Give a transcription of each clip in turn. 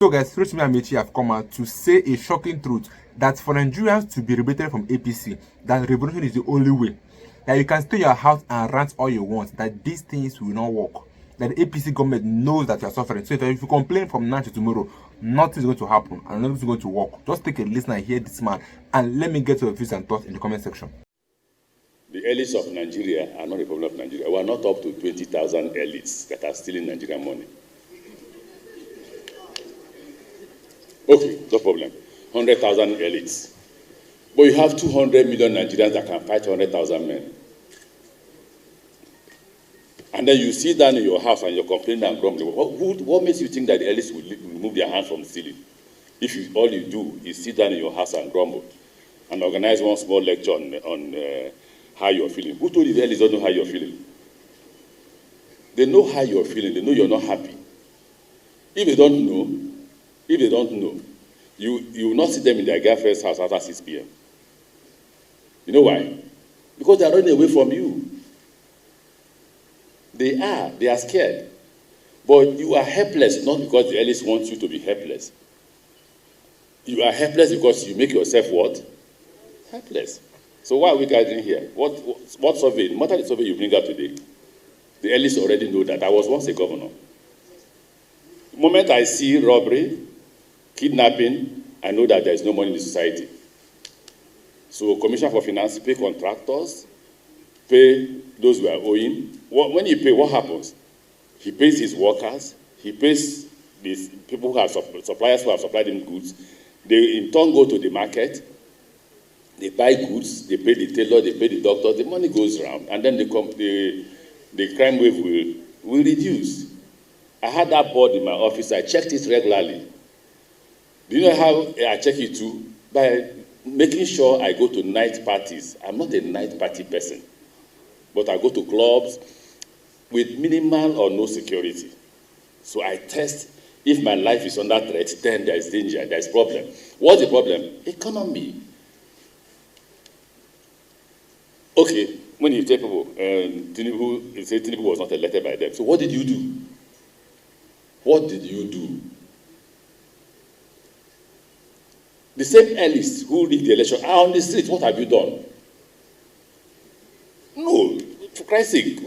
So guys, Rotimi Amaechi have come out to say a shocking truth that for Nigerians to be liberated from APC, that revolution is the only way. That you can stay in your house and rant all you want, that these things will not work. That the APC government knows that you are suffering. So if you complain from now to tomorrow, nothing is going to happen and nothing is going to work. Just take a listen and hear this man and let me get your views and thoughts in the comment section. The elites of Nigeria are not a problem of Nigeria. We are not up to 20,000 elites that are stealing Nigerian money. Okay, no problem. 100,000 elites. But you have 200 million Nigerians that can fight 100,000 men. And then you sit down in your house and you're complaining and grumbling. What makes you think that the elites will remove their hands from the ceiling? If all you do is sit down in your house and grumble and organize one small lecture on how you're feeling. Who told you the elites don't know how you're feeling? They know how you're feeling. They know you're not happy. If they don't know, you will not see them in their girlfriend's house after 6 p.m. You know why? Because they are running away from you. They are scared. But you are helpless, not because the elites want you to be helpless. You are helpless because you make yourself what? Helpless. So why are we gathering here? What survey? No matter the survey you bring out today, the elites already know that I was once a governor. The moment I see robbery, kidnapping, I know that there is no money in the society. So Commissioner for Finance pay contractors, pay those who are owing. When you pay, what happens? He pays his workers, he pays these people who have suppliers who have supplied him goods. They in turn go to the market, they buy goods, they pay the tailor, they pay the doctor, the money goes around, and then the crime wave will reduce. I had that board in my office, I checked it regularly. Do you know how I check it too? By making sure I go to night parties. I'm not a night party person, but I go to clubs with minimal or no security. So I test if my life is under threat, then there is danger, there is problem. What's the problem? Economy. Okay, when you tell people, Tinubu, you say Tinubu was not elected by them. So what did you do? What did you do? The same elites who rigged the election are on the street. What have you done? No, for Christ's sake,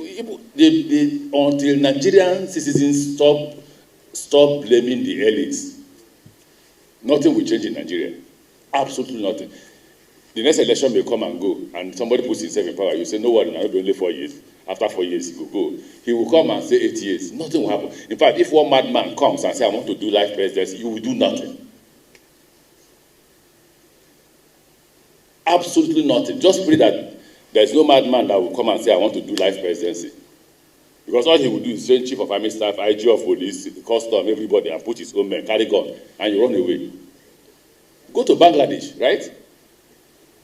until Nigerian citizens stop blaming the elites, nothing will change in Nigeria. Absolutely nothing. The next election may come and go, and somebody puts himself in power. You say, no worry, now it'll be only 4 years. After 4 years, he will go. He will come and say 8 years. Nothing will happen. In fact, if one madman comes and says, I want to do life presidency, you will do nothing. Absolutely nothing. Just pray that there's no madman that will come and say, I want to do life presidency. Because all he will do is train chief of army staff, IG of police, custom, everybody, and put his own men, carry gun, and you run away. Go to Bangladesh, right?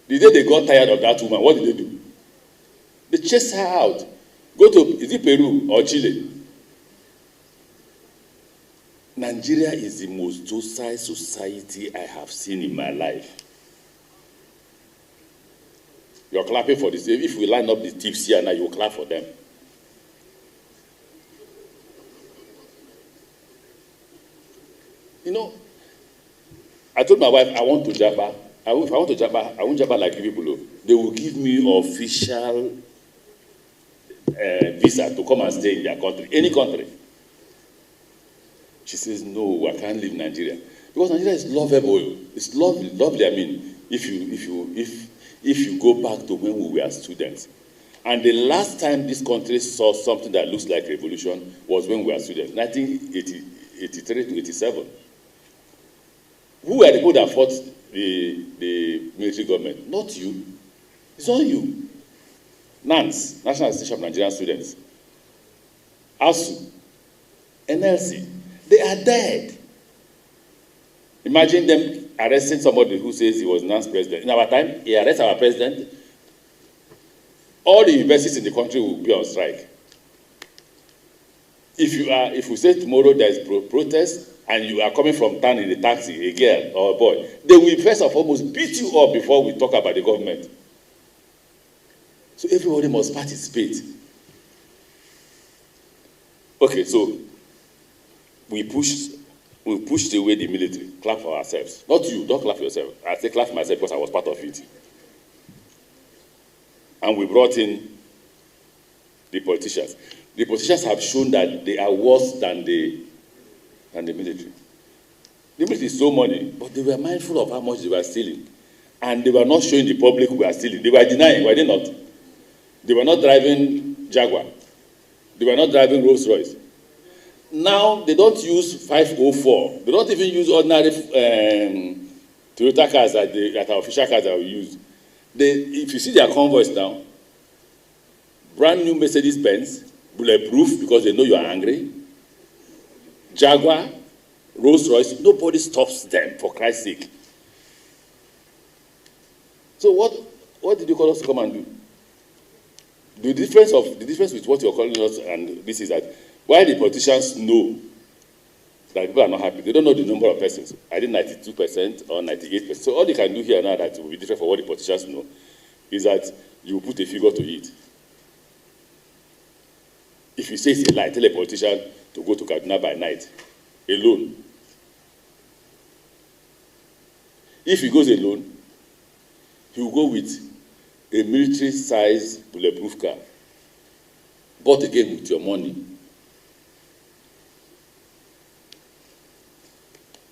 The day they got tired of that woman, what did they do? They chased her out. Go to, is it Peru or Chile? Nigeria is the most docile society I have seen in my life. You're clapping for this. If we line up the tips here now, you'll clap for them. You know, I told my wife, I want to Jabba. If I want to Jabba, I won't Jabba like you people. They will give me official visa to come and stay in their country, any country. She says, no, I can't leave Nigeria. Because Nigeria is lovable. It's lovely. I mean, if you go back to when we were students. And the last time this country saw something that looks like revolution was when we were students, 1983 to 87. Who were the people that fought the military government? Not you. It's not you. NANS, National Association of Nigerian Students, ASU, NLC, they are dead. Imagine them arresting somebody who says he was NANS president. In our time, he arrests our president. All the universities in the country will be on strike. If we say tomorrow there is protest and you are coming from town in a taxi, a girl or a boy, they will first of all beat you up before we talk about the government. So everybody must participate. Okay, so we push we pushed away the military. Clap for ourselves. Not you, don't clap for yourself. I say clap for myself because I was part of it. And we brought in the politicians. The politicians have shown that they are worse than the military. The military stole money, but they were mindful of how much they were stealing. And they were not showing the public who were stealing. They were denying, were they not? They were not driving Jaguar. They were not driving Rolls Royce. Now, they don't use 504. They don't even use ordinary Toyota cars that are official cars that we use. If you see their convoys now, brand new Mercedes-Benz, bulletproof because they know you are angry, Jaguar, Rolls Royce, nobody stops them, for Christ's sake. So what did you call us to come and do? The difference with what you're calling us and this is that while the politicians know that people are not happy, they don't know the number of persons. I did 92% or 98%. So all you can do here now that will be different for what the politicians know is that you put a figure to it. If you say it's a lie, tell a politician to go to Kaduna by night, alone. If he goes alone, he will go with a military-sized bulletproof car, bought again with your money.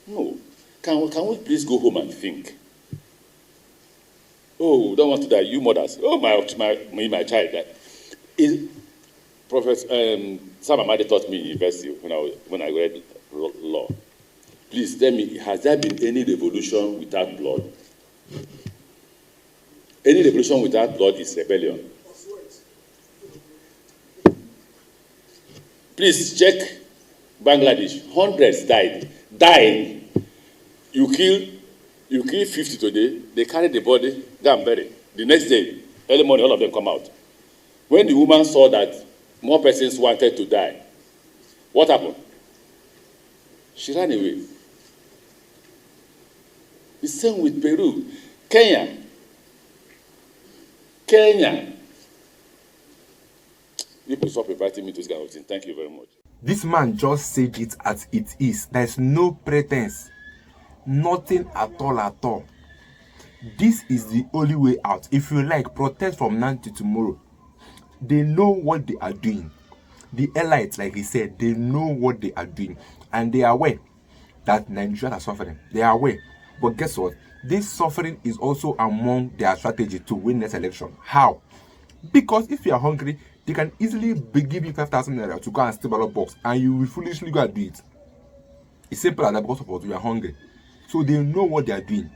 No. Can we please go home and think? Oh, we don't want to die. You mothers. Oh, my child. Prophet Sam Amadi taught me in university when I read law. Please tell me, has there been any revolution without blood? Any revolution without blood is rebellion. Please check Bangladesh. Hundreds died. Dying. You kill 50 today, they carry the body, go and bury it. The next day, early morning, all of them come out. When the woman saw that more persons wanted to die, what happened? She ran away. The same with Peru. Kenya. People stop inviting me to this kind of thing. Thank you very much. This man just said it as it is. There's no pretense. Nothing at all. This is the only way out. If you like, protest from now to tomorrow. They know what they are doing. The elites, like he said, they know what they are doing. And they are aware that Nigerians are suffering. They are aware. But guess what? This suffering is also among their strategy to win this election. How? Because if you are hungry, they can easily give you 5,000 naira to go and steal ballot box, and you will foolishly go and do it. It's simple as that because of what we are hungry. So they know what they are doing.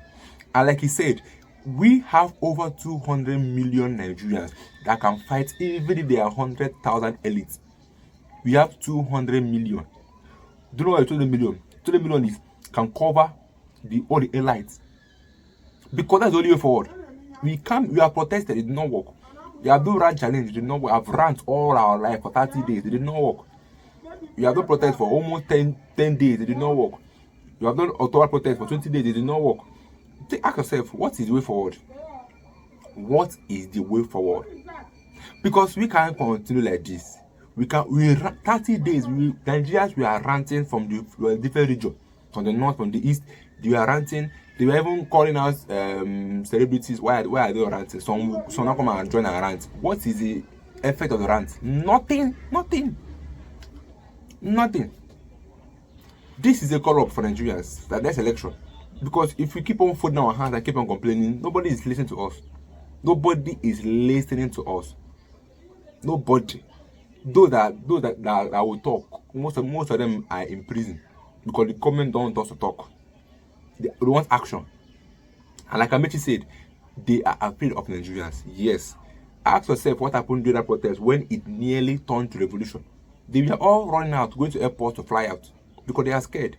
And like he said, we have over 200 million Nigerians that can fight even if there are 100,000 elites. We have 200 million. Do you know what 200 million? 200 million is can cover all the elites. Because that's the only way forward. We have protested, it did not work. We have done run challenge, it did not work. I've run all our life for 30 days, it did not work. We have done protest for almost 10 days, it did not work. You have done October protest for 20 days, it did not work. Ask yourself, what is the way forward? What is the way forward? Because we can't continue like this. 30 days, Nigerians, we are ranting from the different regions. From the north, from the east, they are ranting. They were even calling us celebrities. Why are they ranting? Some now come and join our rant. What is the effect of the rant? Nothing. This is a call up for Nigerians that next election. Because if we keep on folding our hands and keep on complaining, nobody is listening to us. Nobody is listening to us. Nobody. Those that will talk, most of them are in prison because the government don't want us to talk. They want action. And like Amaechi said, they are afraid of Nigerians. Yes. Ask yourself what happened during that protest when it nearly turned to revolution. They were all running out, going to airports to fly out because they are scared.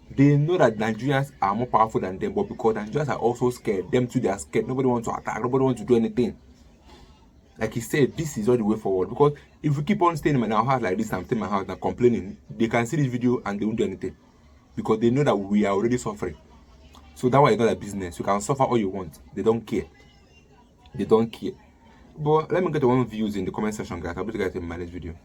They know that Nigerians are more powerful than them, but because Nigerians are also scared, them too, they are scared. Nobody wants to attack, nobody wants to do anything. Like he said, this is all the way forward. Because if we keep on staying in our house like this and staying in my house and complaining, they can see this video and they won't do anything. Because they know that we are already suffering. So that's why it's not a business. You can suffer all you want. They don't care. But let me get one views in the comment section, guys. I'll be guys in my next video.